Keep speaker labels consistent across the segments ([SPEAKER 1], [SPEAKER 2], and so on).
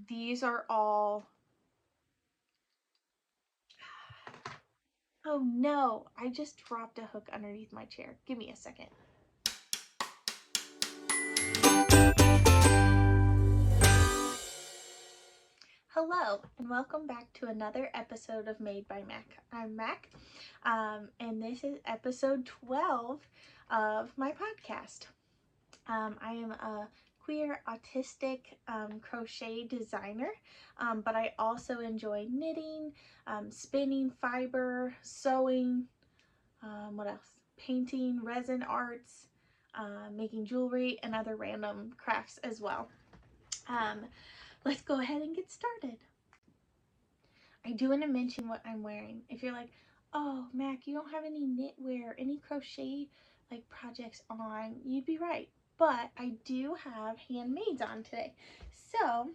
[SPEAKER 1] these are all, oh no, I just dropped a hook underneath my chair. Give me a second. Hello, and welcome back to another episode of Made by Mac. I'm Mac, and this is episode 12 of my podcast. I am a queer autistic crochet designer, but I also enjoy knitting, spinning fiber, sewing, what else? Painting, resin arts, making jewelry, and other random crafts as well. Let's go ahead and get started. I do want to mention what I'm wearing. If you're like, oh, Mac, you don't have any knitwear, any crochet like projects on, you'd be right. But I do have handmaids on today. So,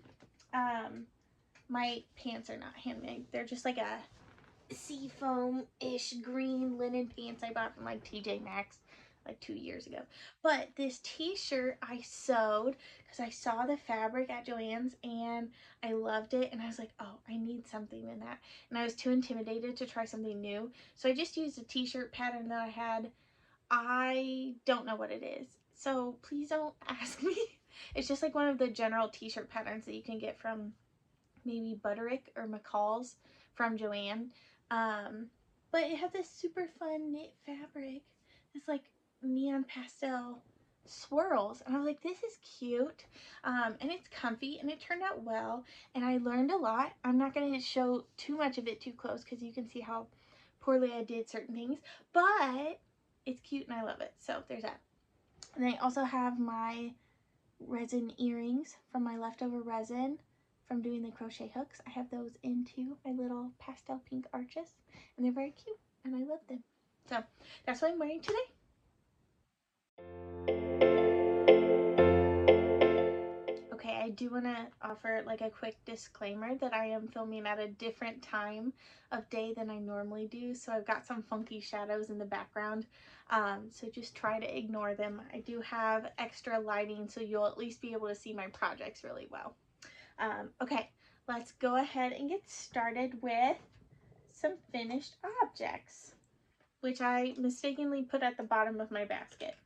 [SPEAKER 1] my pants are not handmade. They're just like a seafoam-ish green linen pants I bought from like TJ Maxx like 2 years ago. But this t-shirt I sewed because I saw the fabric at Joann's and I loved it, and I was like, oh, I need something in that, and I was too intimidated to try something new, so I just used a t-shirt pattern that I had. I don't know what it is, so please don't ask me. It's just like one of the general t-shirt patterns that you can get from maybe Butterick or McCall's from Joann. But it has this super fun knit fabric. It's like neon pastel swirls, and I was like, this is cute, and it's comfy, and it turned out well, and I learned a lot. I'm not going to show too much of it too close because you can see how poorly I did certain things, but it's cute and I love it. So there's that. And I also have my resin earrings from my leftover resin from doing the crochet hooks. I have those into my little pastel pink arches, and they're very cute and I love them. So that's what I'm wearing today. Okay, I do want to offer like a quick disclaimer that I am filming at a different time of day than I normally do, so I've got some funky shadows in the background, so just try to ignore them. I do have extra lighting so you'll at least be able to see my projects really well. Okay, let's go ahead and get started with some finished objects, which I mistakenly put at the bottom of my basket.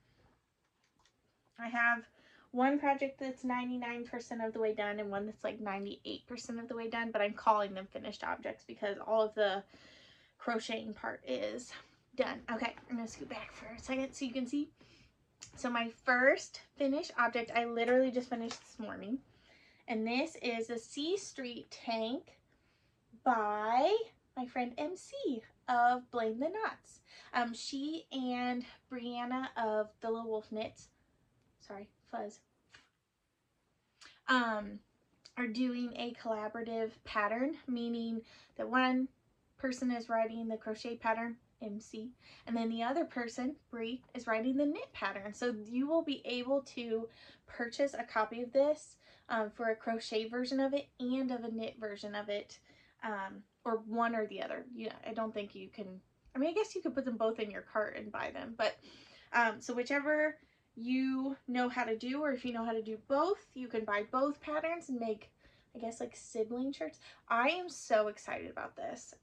[SPEAKER 1] I have one project that's 99% of the way done and one that's like 98% of the way done, but I'm calling them finished objects because all of the crocheting part is done. Okay, I'm gonna scoot back for a second so you can see. So my first finished object, I literally just finished this morning, and this is a C Street tank by my friend MC of Blame the Knots. She and Brianna of the Little Wolf Knits, sorry, Fuzz, are doing a collaborative pattern, meaning that one person is writing the crochet pattern, MC, and then the other person, Brie, is writing the knit pattern. So you will be able to purchase a copy of this for a crochet version of it and of a knit version of it, or one or the other. You know, I don't think you can, I mean, I guess you could put them both in your cart and buy them, but so whichever you know how to do, or if you know how to do both, you can buy both patterns and make, I guess, like sibling shirts. I am so excited about this.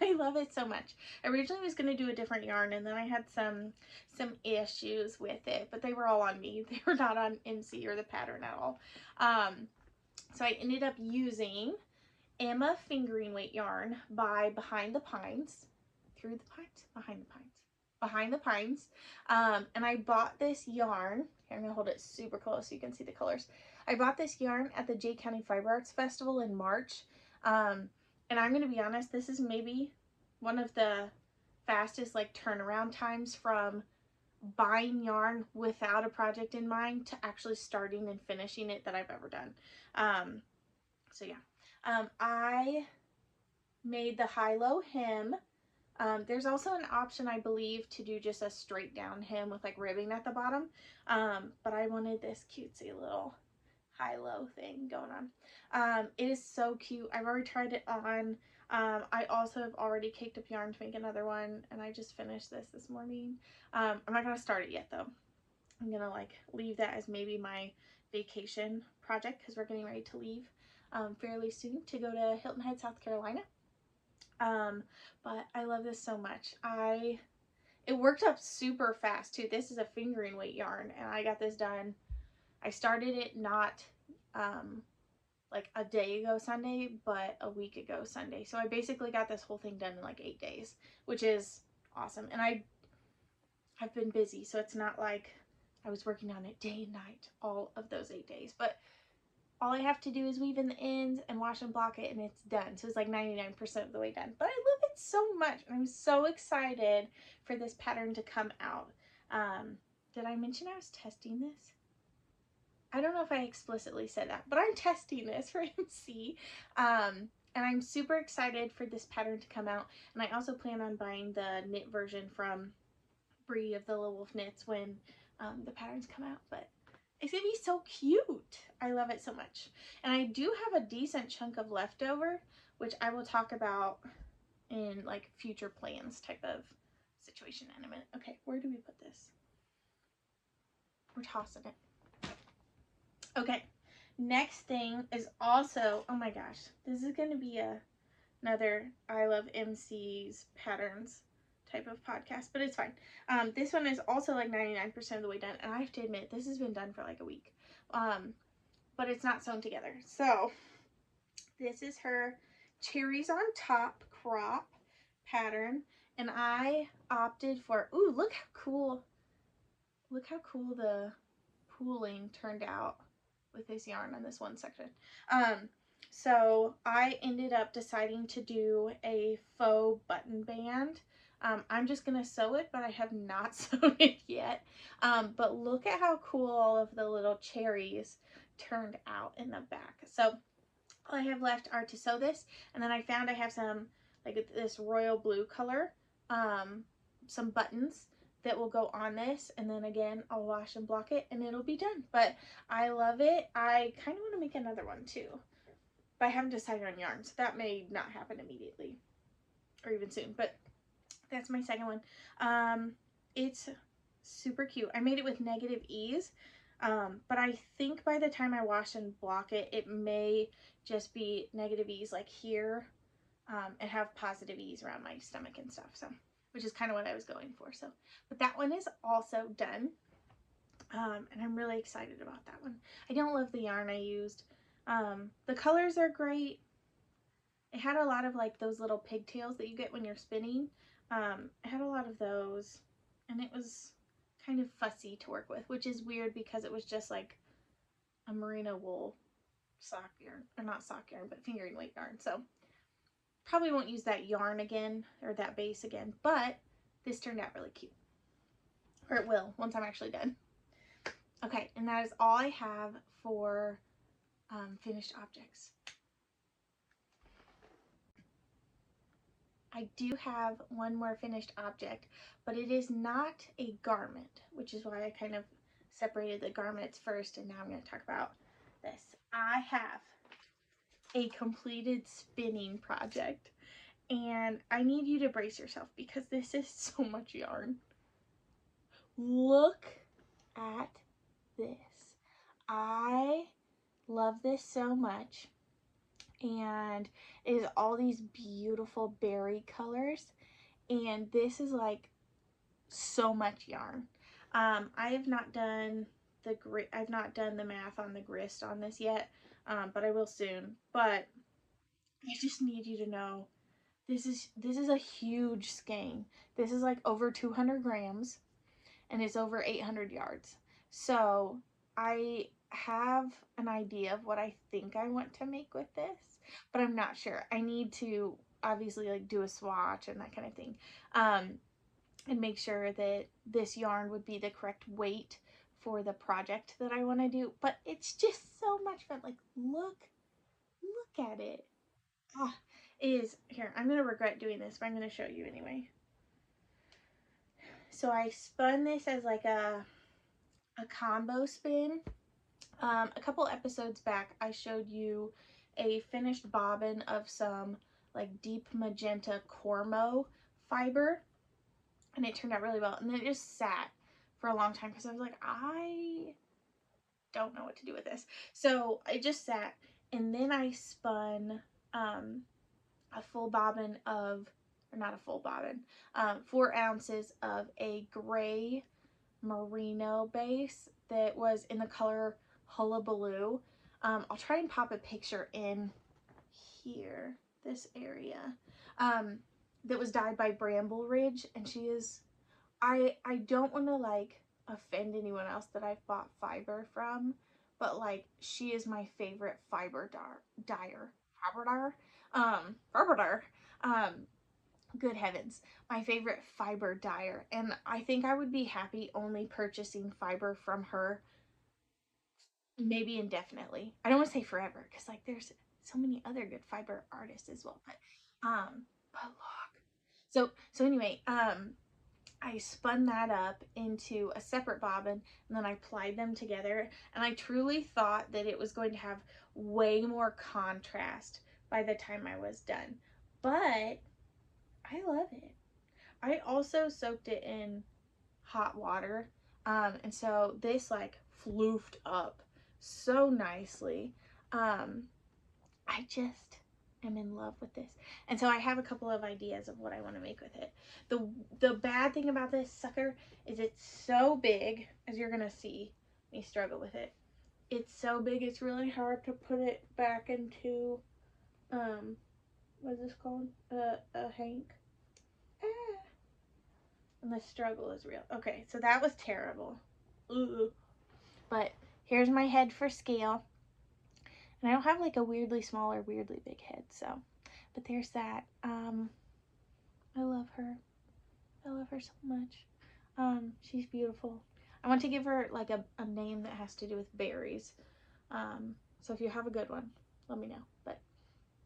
[SPEAKER 1] I love it so much. I originally was going to do a different yarn, and then I had some issues with it, but they were all on me. They were not on MC or the pattern at all. So I ended up using Emma fingering weight yarn by Behind the Pines. Through the Pines? Behind the Pines. Behind the Pines. And I bought this yarn. Here, I'm going to hold it super close so you can see the colors. I bought this yarn at the Jay County Fiber Arts Festival in March. And I'm going to be honest, this is maybe one of the fastest like turnaround times from buying yarn without a project in mind to actually starting and finishing it that I've ever done. So yeah, I made the high-low hem. There's also an option, I believe, to do just a straight down hem with like ribbing at the bottom, but I wanted this cutesy little high-low thing going on. It is so cute. I've already tried it on. I also have already caked up yarn to make another one, and I just finished this morning. I'm not going to start it yet though. I'm gonna like leave that as maybe my vacation project because we're getting ready to leave fairly soon to go to Hilton Head, South Carolina. But I love this so much. It worked up super fast too. This is a fingering weight yarn, and I got this done. I started it not like a day ago Sunday, but a week ago Sunday. So I basically got this whole thing done in like 8 days, which is awesome. And I've been busy, so it's not like I was working on it day and night all of those 8 days. But all I have to do is weave in the ends and wash and block it, and it's done. So it's like 99% of the way done. But I love it so much. I'm so excited for this pattern to come out. Did I mention I was testing this? I don't know if I explicitly said that, but I'm testing this for MC. And I'm super excited for this pattern to come out. And I also plan on buying the knit version from Bree of the Little Wolf Knits when the patterns come out. But it's gonna be so cute. I love it so much. And I do have a decent chunk of leftover, which I will talk about in like future plans type of situation in a minute. Okay, where do we put this? We're tossing it. Okay, next thing is also, oh my gosh, this is going to be another I Love MC's patterns type of podcast, but it's fine. This one is also like 99% of the way done, and I have to admit, this has been done for like a week, but it's not sewn together. So this is her Cherries on Top crop pattern, and I opted for, ooh, look how cool the pooling turned out with this yarn on this one section. So I ended up deciding to do a faux button band. I'm just gonna sew it, but I have not sewn it yet. But look at how cool all of the little cherries turned out in the back. So all I have left are to sew this, and then I found I have some like this royal blue color, some buttons that will go on this, and then again I'll wash and block it and it'll be done. But I love it. I kind of want to make another one too, but I haven't decided on yarn, so that may not happen immediately or even soon. But that's my second one. It's super cute. I made it with negative ease, but I think by the time I wash and block it, it may just be negative ease like here, and have positive ease around my stomach and stuff. So, which is kind of what I was going for. So, but that one is also done. And I'm really excited about that one. I don't love the yarn I used. The colors are great. It had a lot of like those little pigtails that you get when you're spinning. It had a lot of those, and it was kind of fussy to work with, which is weird because it was just like a merino wool sock yarn, or not sock yarn, but fingering weight yarn. So probably won't use that yarn again, or that base again, but this turned out really cute. Or it will, once I'm actually done. Okay, and that is all I have for finished objects. I do have one more finished object, but it is not a garment, which is why I kind of separated the garments first, and now I'm going to talk about this. I have a completed spinning project, and I need you to brace yourself because this is so much yarn. Look at this. I love this so much, and it is all these beautiful berry colors, and this is like so much yarn. I have not done the math on the grist on this yet, but I will soon. But I just need you to know this is a huge skein. This is like over 200 grams, and it's over 800 yards. So I have an idea of what I think I want to make with this, but I'm not sure. I need to obviously like do a swatch and that kind of thing, and make sure that this yarn would be the correct weight for the project that I want to do. But it's just so much fun. Like look at it. Ah, it is. Here, I'm gonna regret doing this, but I'm gonna show you anyway. So I spun this as like a combo spin. A couple episodes back, I showed you a finished bobbin of some like deep magenta Cormo fiber, and it turned out really well. And then it just sat for a long time because I was like, I don't know what to do with this. So I just sat, and then I spun a full bobbin of, or not a full bobbin, 4 ounces of a gray merino base that was in the color Hullabaloo. I'll try and pop a picture in here, this area, that was dyed by Bramble Ridge, and she is, I don't want to like offend anyone else that I've bought fiber from, but like she is my favorite fiber dyer. Fiber dyer. Good heavens, my favorite fiber dyer, and I think I would be happy only purchasing fiber from her, maybe indefinitely. I don't want to say forever because like there's so many other good fiber artists as well, but look. So anyway, I spun that up into a separate bobbin, and then I plied them together, and I truly thought that it was going to have way more contrast by the time I was done, but I love it. I also soaked it in hot water, and so this like floofed up so nicely. I just am in love with this, and so I have a couple of ideas of what I want to make with it. The bad thing about this sucker is it's so big, as you're gonna see me struggle with it. It's so big, it's really hard to put it back into what is this called, a hank. And the struggle is real. Okay, so that was terrible. Ooh. But here's my head for scale. And I don't have like a weirdly small or weirdly big head, so. But there's that. I love her. I love her so much. She's beautiful. I want to give her like a name that has to do with berries. So if you have a good one, let me know. But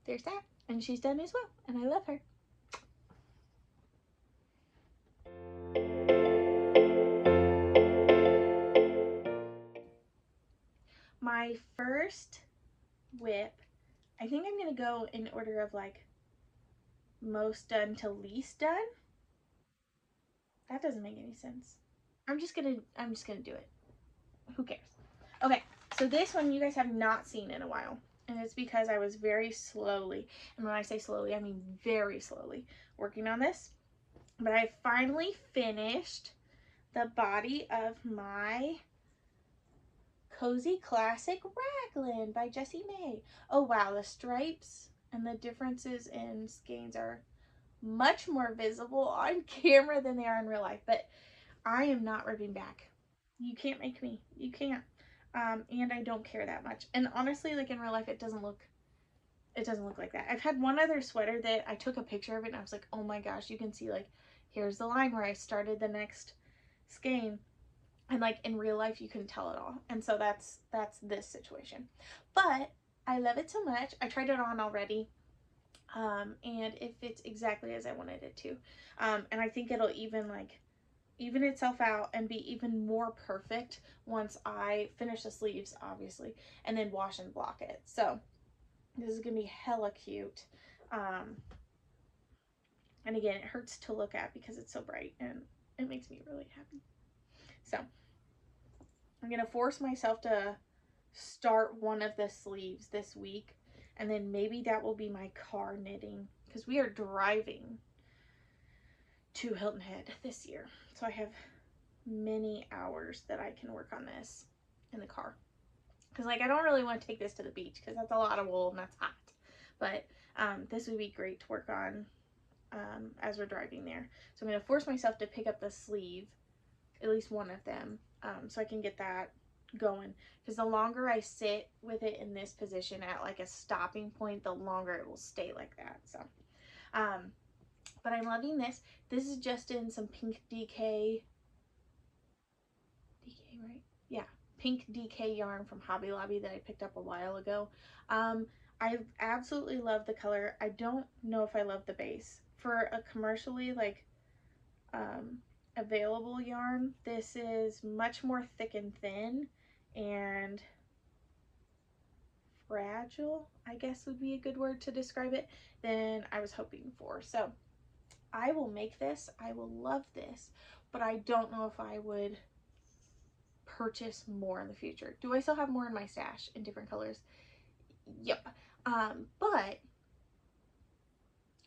[SPEAKER 1] there's that. And she's done as well. And I love her. My first whip, I think I'm gonna go in order of like most done to least done. That doesn't make any sense. I'm just gonna do it. Who cares? Okay, so this one you guys have not seen in a while, and it's because I was very slowly, and when I say slowly, I mean very slowly, working on this. But I finally finished the body of my Cozy Classic Raglan by Jessie May. Oh wow, the stripes and the differences in skeins are much more visible on camera than they are in real life, but I am not ripping back. You can't make me. You can't. And I don't care that much. And honestly, like in real life, it doesn't look like that. I've had one other sweater that I took a picture of it and I was like, oh my gosh, you can see like, here's the line where I started the next skein. And like in real life, you can tell it all. And so that's this situation. But I love it so much. I tried it on already. And it fits exactly as I wanted it to. And I think it'll even itself out and be even more perfect once I finish the sleeves, obviously, and then wash and block it. So this is gonna be hella cute. And again, it hurts to look at because it's so bright and it makes me really happy. So I'm gonna force myself to start one of the sleeves this week, and then maybe that will be my car knitting because we are driving to Hilton Head this year. So I have many hours that I can work on this in the car. Because like I don't really want to take this to the beach because that's a lot of wool and that's hot. But this would be great to work on as we're driving there. So I'm going to force myself to pick up the sleeve, at least one of them, so I can get that going. Because the longer I sit with it in this position at like a stopping point, the longer it will stay like that. So, but I'm loving this. This is just in some pink DK, right? Yeah, pink DK yarn from Hobby Lobby that I picked up a while ago. I absolutely love the color. I don't know if I love the base. For a commercially like available yarn, this is much more thick and thin and fragile, I guess would be a good word to describe it, than I was hoping for. So I will make this. I will love this, but I don't know if I would purchase more in the future. Do I still have more in my stash in different colors? Yep. But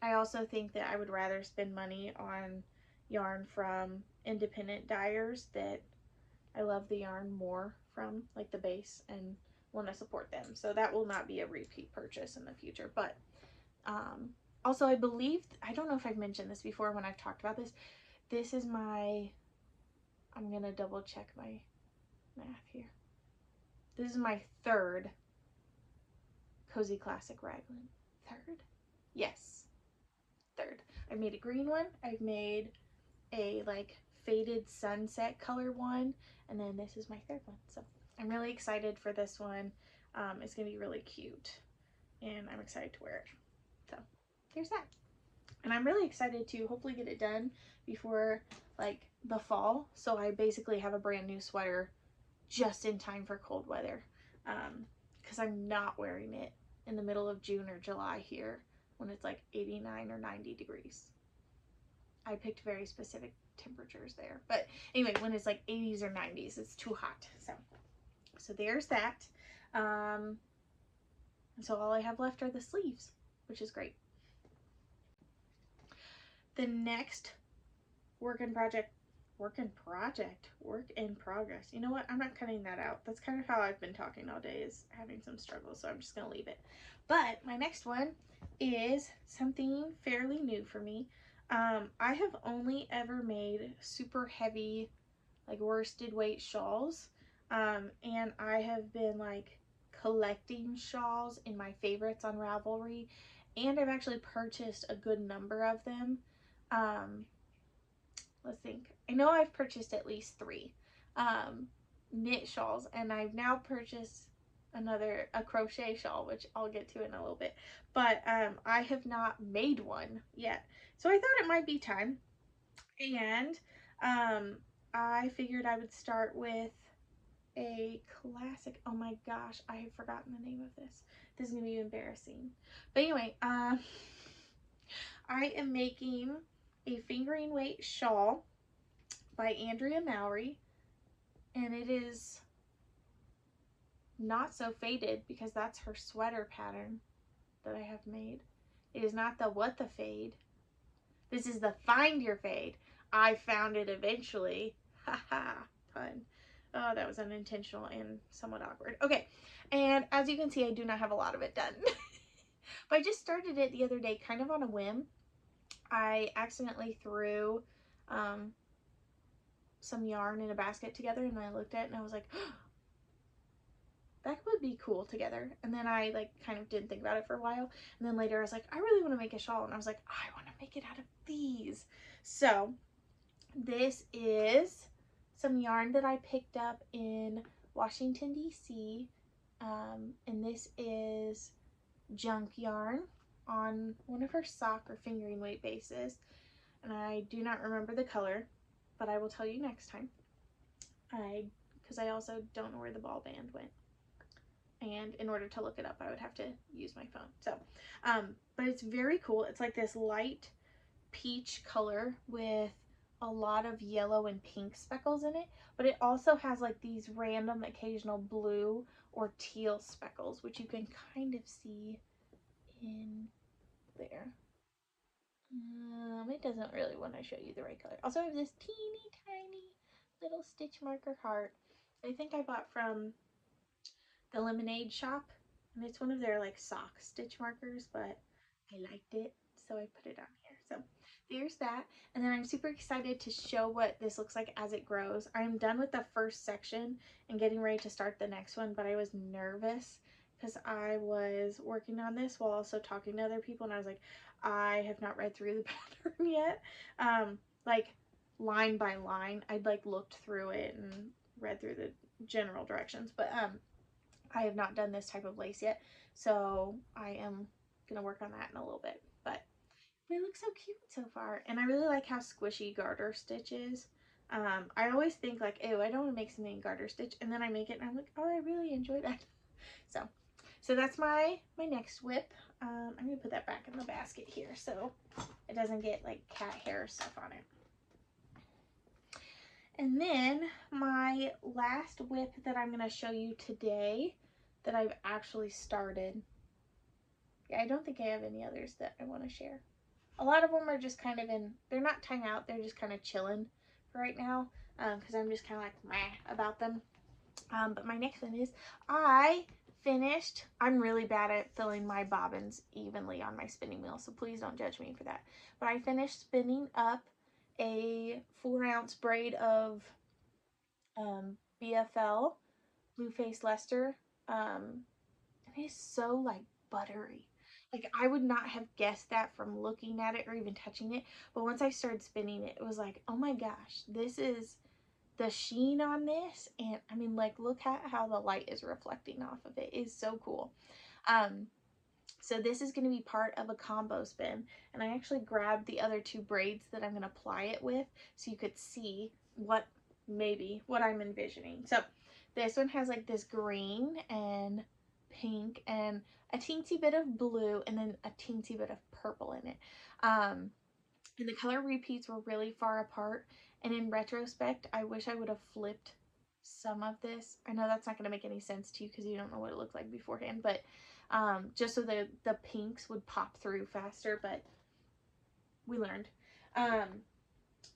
[SPEAKER 1] I also think that I would rather spend money on yarn from independent dyers that I love the yarn more from, like the base, and want to support them. So that will not be a repeat purchase in the future. But also, I believe, I don't know if I've mentioned this before when I've talked about this. This is my, I'm going to double check my math here. This is my third Cozy Classic Raglan. Third? Yes, third. I've made a green one. I've made a like faded sunset color one, and then this is my third one. So I'm really excited for this one. It's gonna be really cute, and I'm excited to wear it. So there's that. And I'm really excited to hopefully get it done before like the fall, so I basically have a brand new sweater just in time for cold weather, because I'm not wearing it in the middle of June or July here when it's like 89 or 90 degrees. I picked very specific temperatures there, but anyway, when it's like 80s or 90s, it's too hot. So there's that. And so all I have left are the sleeves, which is great. The next work in progress. You know what? I'm not cutting that out. That's kind of how I've been talking all day, is having some struggles, so I'm just gonna leave it. But my next one is something fairly new for me. I have only ever made super heavy, like worsted weight shawls, and I have been like collecting shawls in my favorites on Ravelry, and I've actually purchased a good number of them. Let's think. I know I've purchased at least 3 knit shawls, and I've now purchased a crochet shawl, which I'll get to in a little bit, but I have not made one yet, so I thought it might be time. And I figured I would start with a classic. Oh my gosh, I have forgotten the name of this. This is gonna be embarrassing, but anyway, I am making a fingering weight shawl by Andrea Mowry, and it is not so faded because that's her sweater pattern that I have made. It is not the What the Fade. This is the Find Your Fade. I found it eventually. Haha, fun. Oh, that was unintentional and somewhat awkward. Okay, and as you can see, I do not have a lot of it done. But I just started it the other day kind of on a whim. I accidentally threw some yarn in a basket together, and I looked at it and I was like, oh, that would be cool together. And then I like kind of didn't think about it for a while, and then later I was like, I really want to make a shawl, and I was like, I want to make it out of these. So this is some yarn that I picked up in Washington, DC, and this is junk yarn on one of her sock or fingering weight bases, and I do not remember the color, but I will tell you next time, because I also don't know where the ball band went, and in order to look it up I would have to use my phone. So but it's very cool. It's like this light peach color with a lot of yellow and pink speckles in it, but it also has like these random occasional blue or teal speckles, which you can kind of see in there. It doesn't really want to show you the right color. Also, I have this teeny tiny little stitch marker heart I think I bought from the Lemonade shop, and it's one of their like sock stitch markers, but I liked it, so I put it on here. So there's that, and then I'm super excited to show what this looks like as it grows. I'm done with the first section and getting ready to start the next one, but I was nervous because I was working on this while also talking to other people, and I was like, I have not read through the pattern yet, like line by line. I'd like looked through it and read through the general directions, but I have not done this type of lace yet, so I am gonna work on that in a little bit. But it looks so cute so far, and I really like how squishy garter stitch is. I always think like, ew, I don't want to make something in garter stitch, and then I make it and I'm like, oh, I really enjoy that. So that's my next whip. I'm gonna put that back in the basket here so it doesn't get like cat hair stuff on it. And then my last whip that I'm going to show you today that I've actually started. Yeah, I don't think I have any others that I want to share. A lot of them are just kind of they're not tying out, they're just kind of chilling for right now, because I'm just kind of like meh about them. But my next one is I'm really bad at filling my bobbins evenly on my spinning wheel, so please don't judge me for that. But I finished spinning up a 4-ounce braid of BFL, Blue Face Leicester. It is so like buttery. Like I would not have guessed that from looking at it or even touching it. But once I started spinning it, it was like, oh my gosh, this is the sheen on this. And I mean, like, look at how the light is reflecting off of it. It is so cool. So this is going to be part of a combo spin. And I actually grabbed the other 2 braids that I'm going to apply it with so you could see what I'm envisioning. So this one has like this green and pink and a teensy bit of blue and then a teensy bit of purple in it. And the color repeats were really far apart. And in retrospect, I wish I would have flipped some of this. I know that's not going to make any sense to you because you don't know what it looked like beforehand, but just so the pinks would pop through faster, but we learned.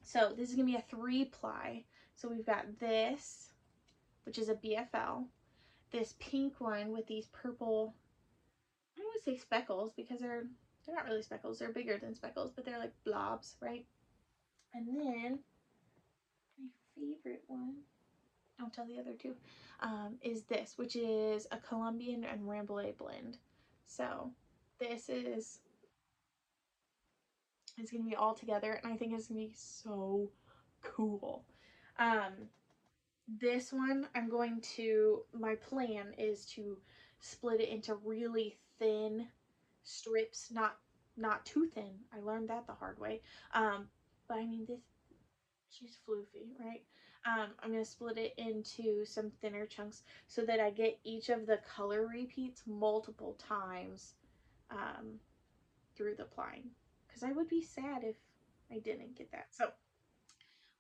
[SPEAKER 1] So this is going to be a 3-ply. So we've got this, which is a BFL, this pink one with these purple, I don't want to say speckles because they're not really speckles, they're bigger than speckles, but they're like blobs, right? And then my favorite one, don't tell the other 2, is this, which is a Colombian and Rambouillet blend. So this is, it's going to be all together, and I think it's going to be so cool. This one, my plan is to split it into really thin strips, not too thin. I learned that the hard way. But I mean, she's floofy, right? I'm going to split it into some thinner chunks so that I get each of the color repeats multiple times through the plying. Because I would be sad if I didn't get that. So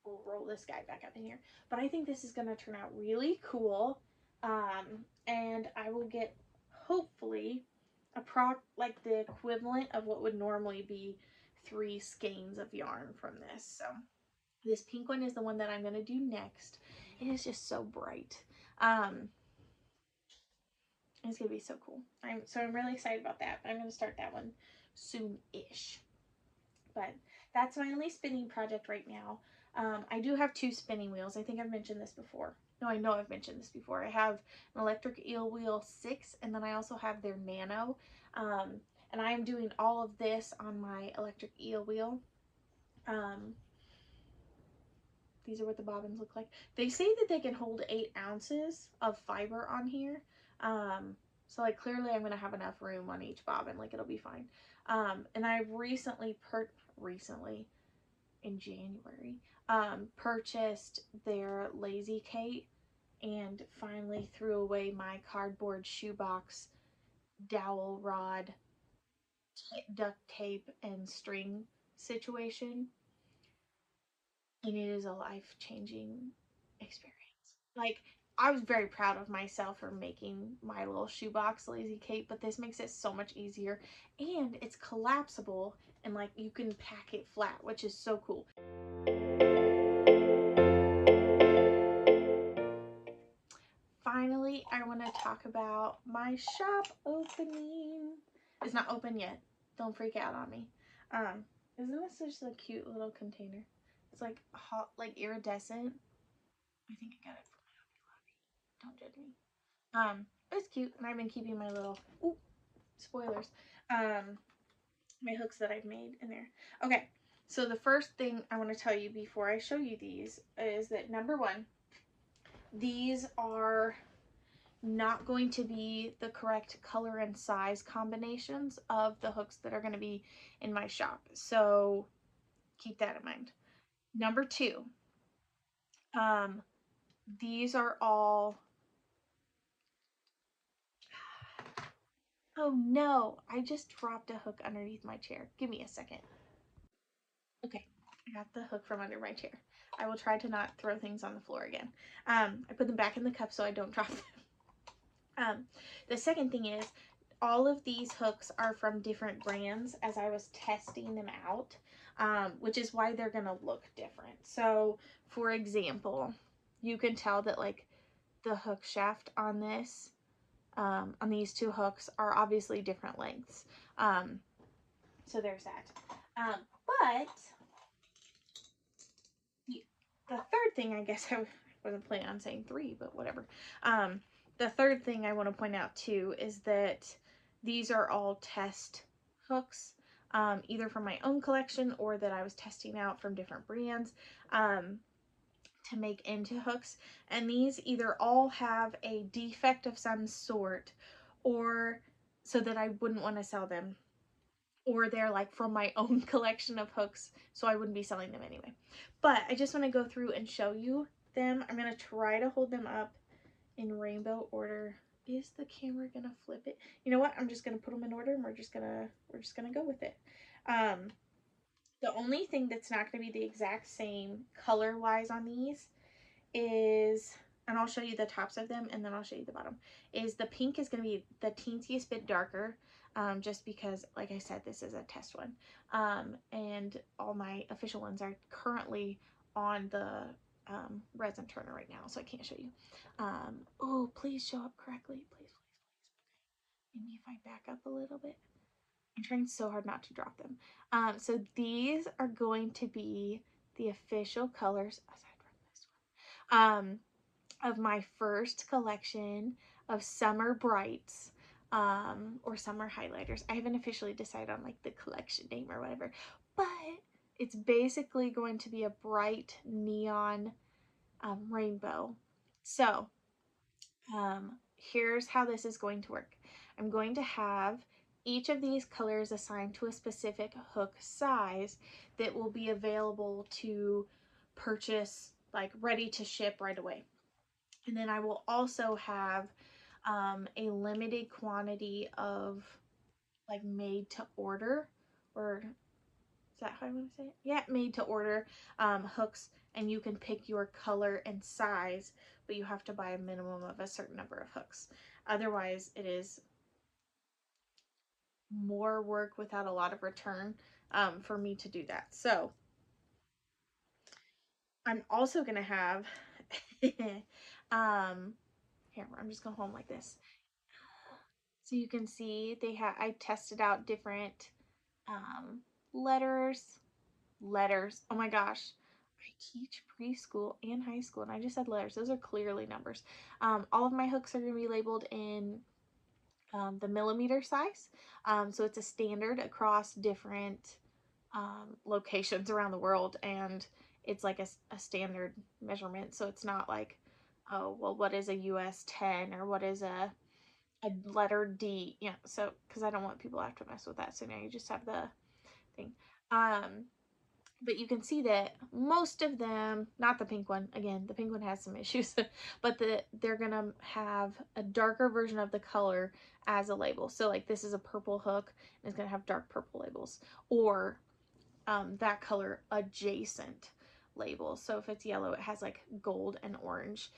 [SPEAKER 1] we'll roll this guy back up in here. But I think this is going to turn out really cool. And I will get, hopefully, like the equivalent of what would normally be 3 skeins of yarn from this. So this pink one is the one that I'm going to do next. It is just so bright. It's going to be so cool. I'm really excited about that. I'm going to start that one soon-ish. But that's my only spinning project right now. I do have 2 spinning wheels. I think I've mentioned this before. No, I know I've mentioned this before. I have an electric eel wheel 6, and then I also have their nano. And I'm doing all of this on my electric eel wheel. These are what the bobbins look like. They say that they can hold 8 ounces of fiber on here. So like clearly I'm going to have enough room on each bobbin. Like it'll be fine. And I recently in January, purchased their Lazy Kate and finally threw away my cardboard shoebox dowel rod duct tape and string situation. And it is a life-changing experience. Like, I was very proud of myself for making my little shoebox Lazy Kate, but this makes it so much easier. And it's collapsible, and like you can pack it flat, which is so cool. Finally, I want to talk about my shop opening. It's not open yet. Don't freak out on me. Isn't this just a cute little container? It's like hot, like iridescent. I think I got it from Hobby Lobby. Don't judge me. It's cute, and I've been keeping my little spoilers. My hooks that I've made in there. Okay, so the first thing I want to tell you before I show you these is that number 1, these are not going to be the correct color and size combinations of the hooks that are going to be in my shop. So keep that in mind. Number 2, these are all, oh no, I just dropped a hook underneath my chair. Give me a second. Okay, I got the hook from under my chair. I will try to not throw things on the floor again. I put them back in the cup so I don't drop them. The second thing is, all of these hooks are from different brands as I was testing them out, which is why they're going to look different. So, for example, you can tell that like the hook shaft on this, on these two hooks are obviously different lengths. So there's that. But the third thing, I guess I wasn't planning on saying three, but whatever. The third thing I want to point out too is that these are all test hooks, either from my own collection or that I was testing out from different brands to make into hooks. And these either all have a defect of some sort, or so that I wouldn't want to sell them, or they're like from my own collection of hooks, so I wouldn't be selling them anyway. But I just want to go through and show you them. I'm going to try to hold them up in rainbow order. Is the camera going to flip it? You know what? I'm just going to put them in order and we're just going to go with it. The only thing that's not going to be the exact same color-wise on these is, and I'll show you the tops of them and then I'll show you the bottom, is the pink is going to be the teensiest bit darker, just because, like I said, this is a test one. And all my official ones are currently on the resin turner right now, so I can't show you. Oh, please show up correctly. Please, please, please. Okay. Maybe if I back up a little bit. I'm trying so hard not to drop them. So these are going to be the official colors, aside from this one, of my first collection of summer brights, or summer highlighters. I haven't officially decided on like the collection name or whatever, but it's basically going to be a bright neon rainbow. So here's how this is going to work. I'm going to have each of these colors assigned to a specific hook size that will be available to purchase, like ready to ship right away. And then I will also have a limited quantity of like made to order, or is that how I want to say it? Yeah, made to order hooks, and you can pick your color and size, but you have to buy a minimum of a certain number of hooks. Otherwise, it is more work without a lot of return for me to do that. So I'm also going to have, here, I'm just going to hold them like this. So you can see I tested out different letters. Oh my gosh. I teach preschool and high school and I just said letters. Those are clearly numbers. All of my hooks are going to be labeled in the millimeter size. So it's a standard across different locations around the world, and it's like a standard measurement. So it's not like, oh, well, what is a US 10 or what is a letter D? Yeah, so because I don't want people to have to mess with that. So now you just have the thing. But you can see that most of them, not the pink one, again, the pink one has some issues, but they're gonna have a darker version of the color as a label. So like this is a purple hook and it's gonna have dark purple labels, or that color adjacent labels. So if it's yellow, it has like gold and orange,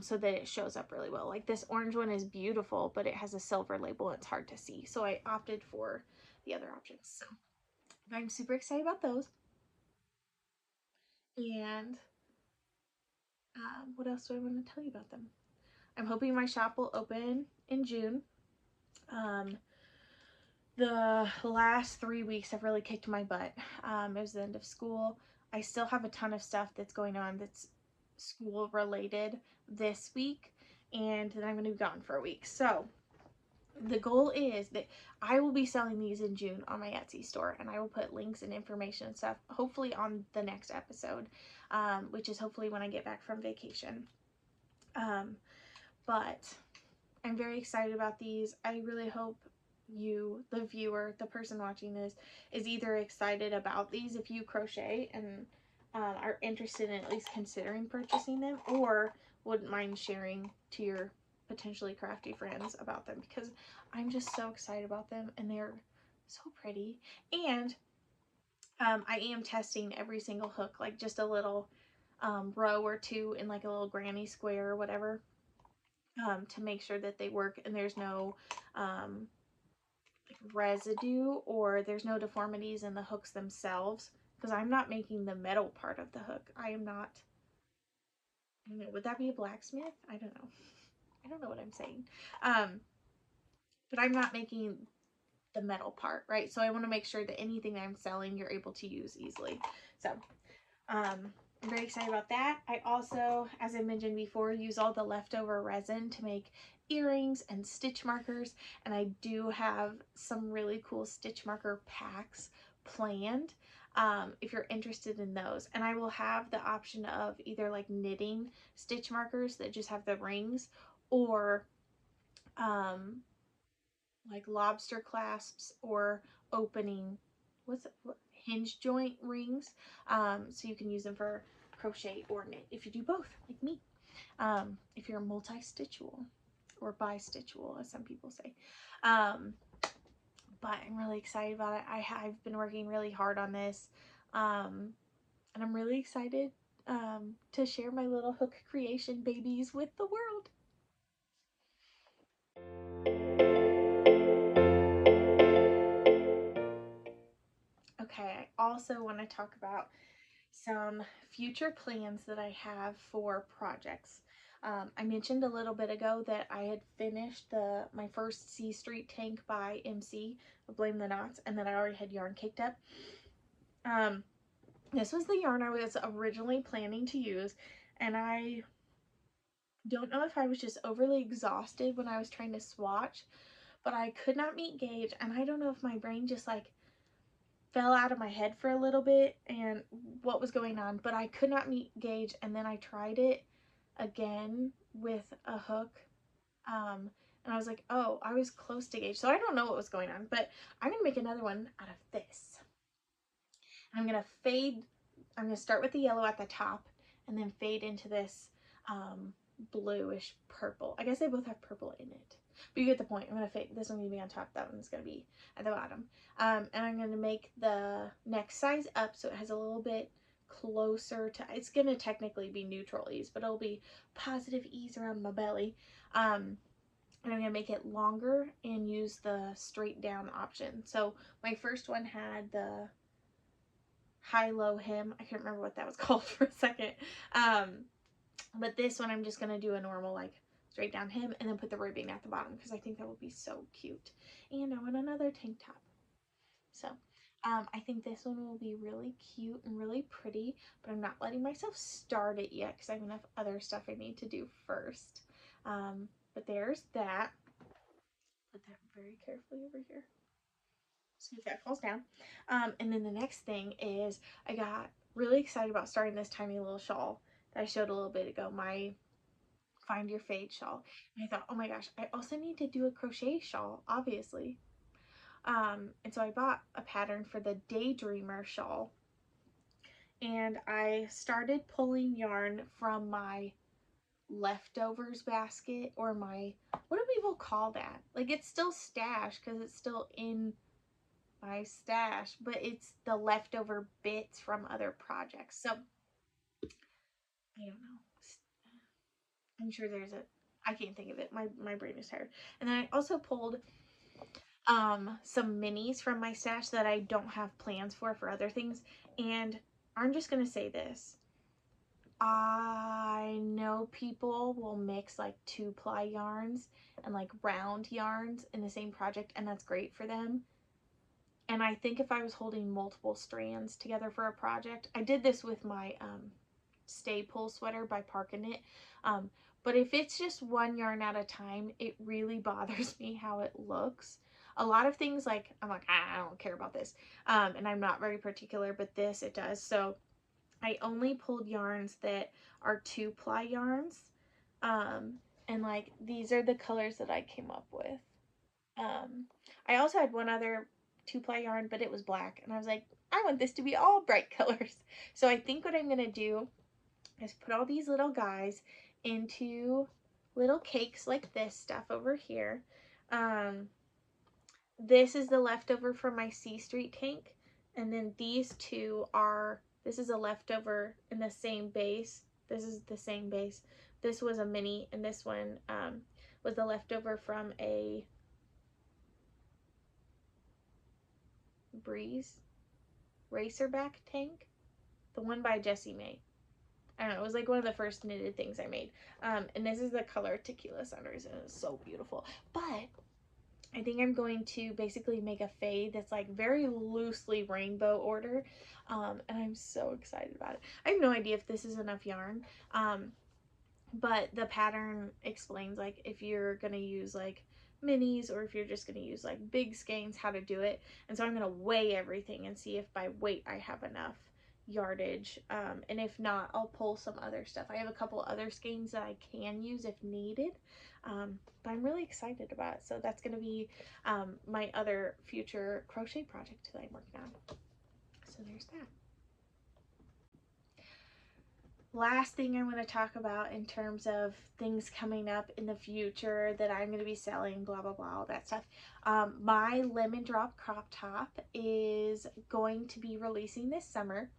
[SPEAKER 1] so that it shows up really well. Like this orange one is beautiful, but it has a silver label. It's hard to see. So I opted for the other options. So I'm super excited about those. And what else do I want to tell you about them? I'm hoping my shop will open in June. The last 3 weeks have really kicked my butt. It was the end of school. I still have a ton of stuff that's going on that's school related this week, and then I'm going to be gone for a week. So the goal is that I will be selling these in June on my Etsy store, and I will put links and information and stuff hopefully on the next episode, which is hopefully when I get back from vacation. But I'm very excited about these. I really hope you, the viewer, the person watching this, is either excited about these if you crochet and are interested in at least considering purchasing them, or wouldn't mind sharing to your potentially crafty friends about them, because I'm just so excited about them and they're so pretty. And I am testing every single hook, like just a little row or two in like a little granny square or whatever, to make sure that they work and there's no residue or there's no deformities in the hooks themselves, because I'm not making the metal part of the hook. I am not, I don't know, would that be a blacksmith? I don't know. I don't know what I'm saying. Um, but I'm not making the metal part, right? So I want to make sure that anything that I'm selling, you're able to use easily. So I'm very excited about that. I also, as I mentioned before, use all the leftover resin to make earrings and stitch markers, and I do have some really cool stitch marker packs planned, if you're interested in those. And I will have the option of either like knitting stitch markers that just have the rings, or like lobster clasps, or opening, what hinge joint rings, so you can use them for crochet or knit if you do both like me, if you're multi-stitchual or bi-stitchual as some people say. But I'm really excited about it. I've been working really hard on this, and I'm really excited to share my little hook creation babies with the world. Okay, I also want to talk about some future plans that I have for projects. I mentioned a little bit ago that I had finished my first C Street tank by MC, Blame the Knots, and that I already had yarn caked up. This was the yarn I was originally planning to use, and I don't know if I was just overly exhausted when I was trying to swatch, but I could not meet gauge, and I don't know if my brain just like fell out of my head for a little bit and what was going on, but I could not meet gauge, and then I tried it again with a hook, and I was like, oh, I was close to gauge, so I don't know what was going on. But I'm gonna make another one out of this. I'm gonna fade, I'm gonna start with the yellow at the top and then fade into this bluish purple. I guess they both have purple in it, but you get the point. I'm gonna fade, this one's gonna be on top, that one's gonna be at the bottom. And I'm gonna make the next size up so it has a little bit closer to, it's gonna technically be neutral ease, but it'll be positive ease around my belly. And I'm gonna make it longer and use the straight down option. So my first one had the high-low hem. I can't remember what that was called for a second. But this one I'm just gonna do a normal like straight down hem and then put the ribbing at the bottom because I think that would be so cute. And I want another tank top. So I think this one will be really cute and really pretty, but I'm not letting myself start it yet because I have enough other stuff I need to do first. But there's that. Put that very carefully over here. See if that falls down. And then the next thing is I got really excited about starting this tiny little shawl that I showed a little bit ago, my Find Your Fade shawl. And I thought, oh my gosh, I also need to do a crochet shawl, obviously. And so I bought a pattern for the Daydreamer shawl. And I started pulling yarn from my leftovers basket, or my, what do people call that? Like, it's still stash because it's still in my stash, but it's the leftover bits from other projects. So I don't know. I'm sure there's a, I can't think of it. My brain is tired. And then I also pulled some minis from my stash that I don't have plans for other things. And I'm just gonna say this. I know people will mix like 2-ply yarns and like round yarns in the same project, and that's great for them. And I think if I was holding multiple strands together for a project, I did this with my Stay Pull sweater by Park and Knit. But if it's just one yarn at a time, it really bothers me how it looks. A lot of things, like, I'm like, I don't care about this. And I'm not very particular, but this, it does. So I only pulled yarns that are 2-ply yarns. And like, these are the colors that I came up with. I also had one other 2-ply yarn, but it was black. And I was like, I want this to be all bright colors. So I think what I'm going to do is put all these little guys into little cakes like this stuff over here. This is the leftover from my C Street tank. And then these two are, this is a leftover in the same base. This is the same base. This was a mini, and this one was the leftover from a Breeze Racerback tank. The one by Jessie made. I don't know, it was like one of the first knitted things I made. And this is the color Tequila Sunrise, and it's so beautiful. But I think I'm going to basically make a fade that's like very loosely rainbow order. And I'm so excited about it. I have no idea if this is enough yarn. But the pattern explains like if you're going to use like minis or if you're just going to use like big skeins, how to do it. And so I'm going to weigh everything and see if by weight I have enough yardage, and if not, I'll pull some other stuff. I have a couple other skeins that I can use if needed, but I'm really excited about it. So that's going to be my other future crochet project that I'm working on. So there's that. Last thing I'm going to talk about in terms of things coming up in the future that I'm going to be selling, blah, blah, blah, all that stuff. My Lemon Drop crop top is going to be releasing this summer.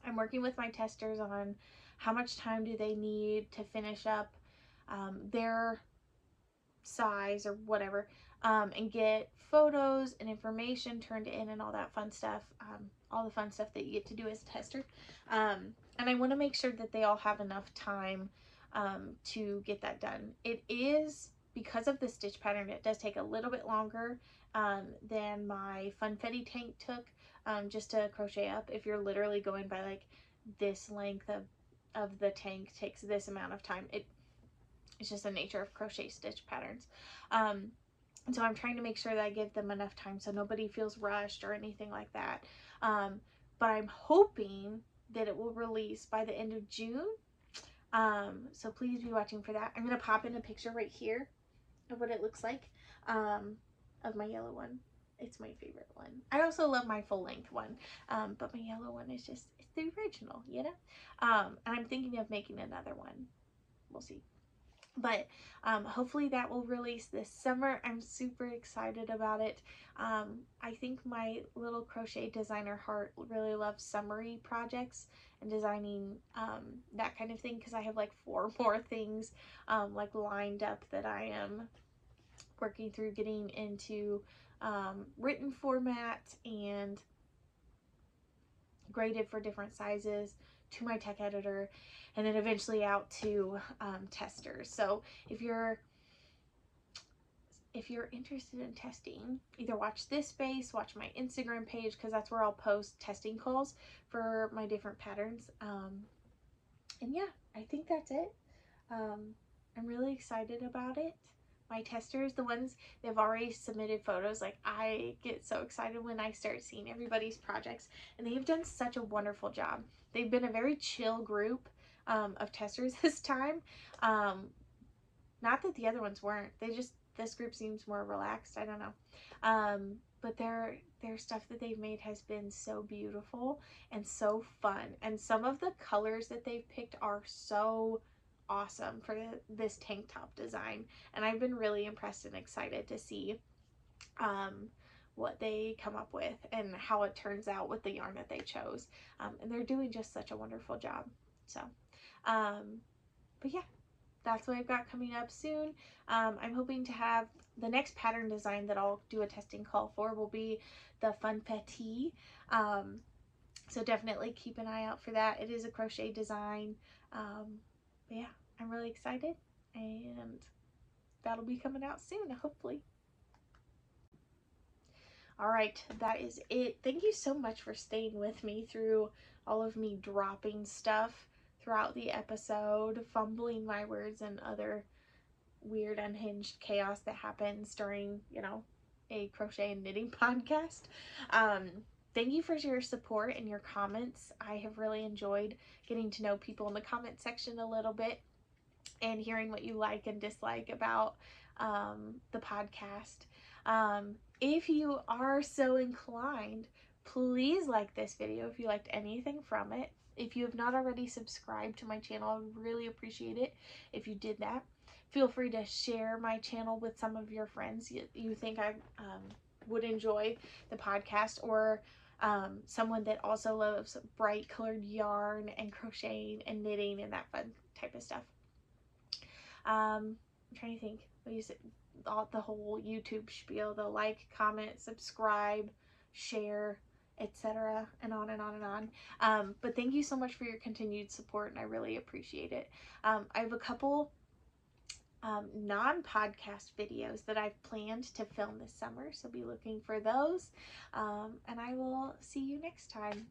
[SPEAKER 1] I'm working with my testers on how much time do they need to finish up their size or whatever, and get photos and information turned in and all that fun stuff, all the fun stuff that you get to do as a tester. And I want to make sure that they all have enough time to get that done. It is, because of the stitch pattern, it does take a little bit longer than my Funfetti tank took, just to crochet up. If you're literally going by like this length of the tank takes this amount of time. It's just the nature of crochet stitch patterns. And so I'm trying to make sure that I give them enough time so nobody feels rushed or anything like that. But I'm hoping that it will release by the end of June. So please be watching for that. I'm going to pop in a picture right here of what it looks like, of my yellow one. It's my favorite one. I also love my full length one, but my yellow one is just, it's the original, you know? And I'm thinking of making another one. We'll see. But hopefully that will release this summer. I'm super excited about it. I think my little crochet designer heart really loves summery projects and designing that kind of thing, because I have like 4 more things like lined up that I am working through getting into written format and graded for different sizes to my tech editor, and then eventually out to testers. So if you're interested in testing, either watch this space, watch my Instagram page, because that's where I'll post testing calls for my different patterns. And yeah, I think that's it. I'm really excited about it. My testers, the ones they've already submitted photos, like I get so excited when I start seeing everybody's projects, and they've done such a wonderful job. They've been a very chill group of testers this time. Not that the other ones weren't, this group seems more relaxed, I don't know. But their stuff that they've made has been so beautiful and so fun, and some of the colors that they've picked are so awesome for this tank top design, and I've been really impressed and excited to see what they come up with and how it turns out with the yarn that they chose, and they're doing just such a wonderful job. So but yeah, that's what I've got coming up soon. I'm hoping to have the next pattern design that I'll do a testing call for will be the Funfetti. So definitely keep an eye out for that. It is a crochet design. But yeah, I'm really excited, and that'll be coming out soon, hopefully. All right, that is it. Thank you so much for staying with me through all of me dropping stuff throughout the episode, fumbling my words, and other weird unhinged chaos that happens during, you know, a crochet and knitting podcast. Thank you for your support and your comments. I have really enjoyed getting to know people in the comment section a little bit and hearing what you like and dislike about the podcast. If you are so inclined, please like this video if you liked anything from it. If you have not already subscribed to my channel, I would really appreciate it if you did that. Feel free to share my channel with some of your friends you think I would enjoy the podcast, or someone that also loves bright colored yarn and crocheting and knitting and that fun type of stuff. I'm trying to think. What is it? The whole YouTube spiel, the like, comment, subscribe, share, etc., and on and on and on. But thank you so much for your continued support, and I really appreciate it. I have a couple non-podcast videos that I've planned to film this summer, so be looking for those, and I will see you next time.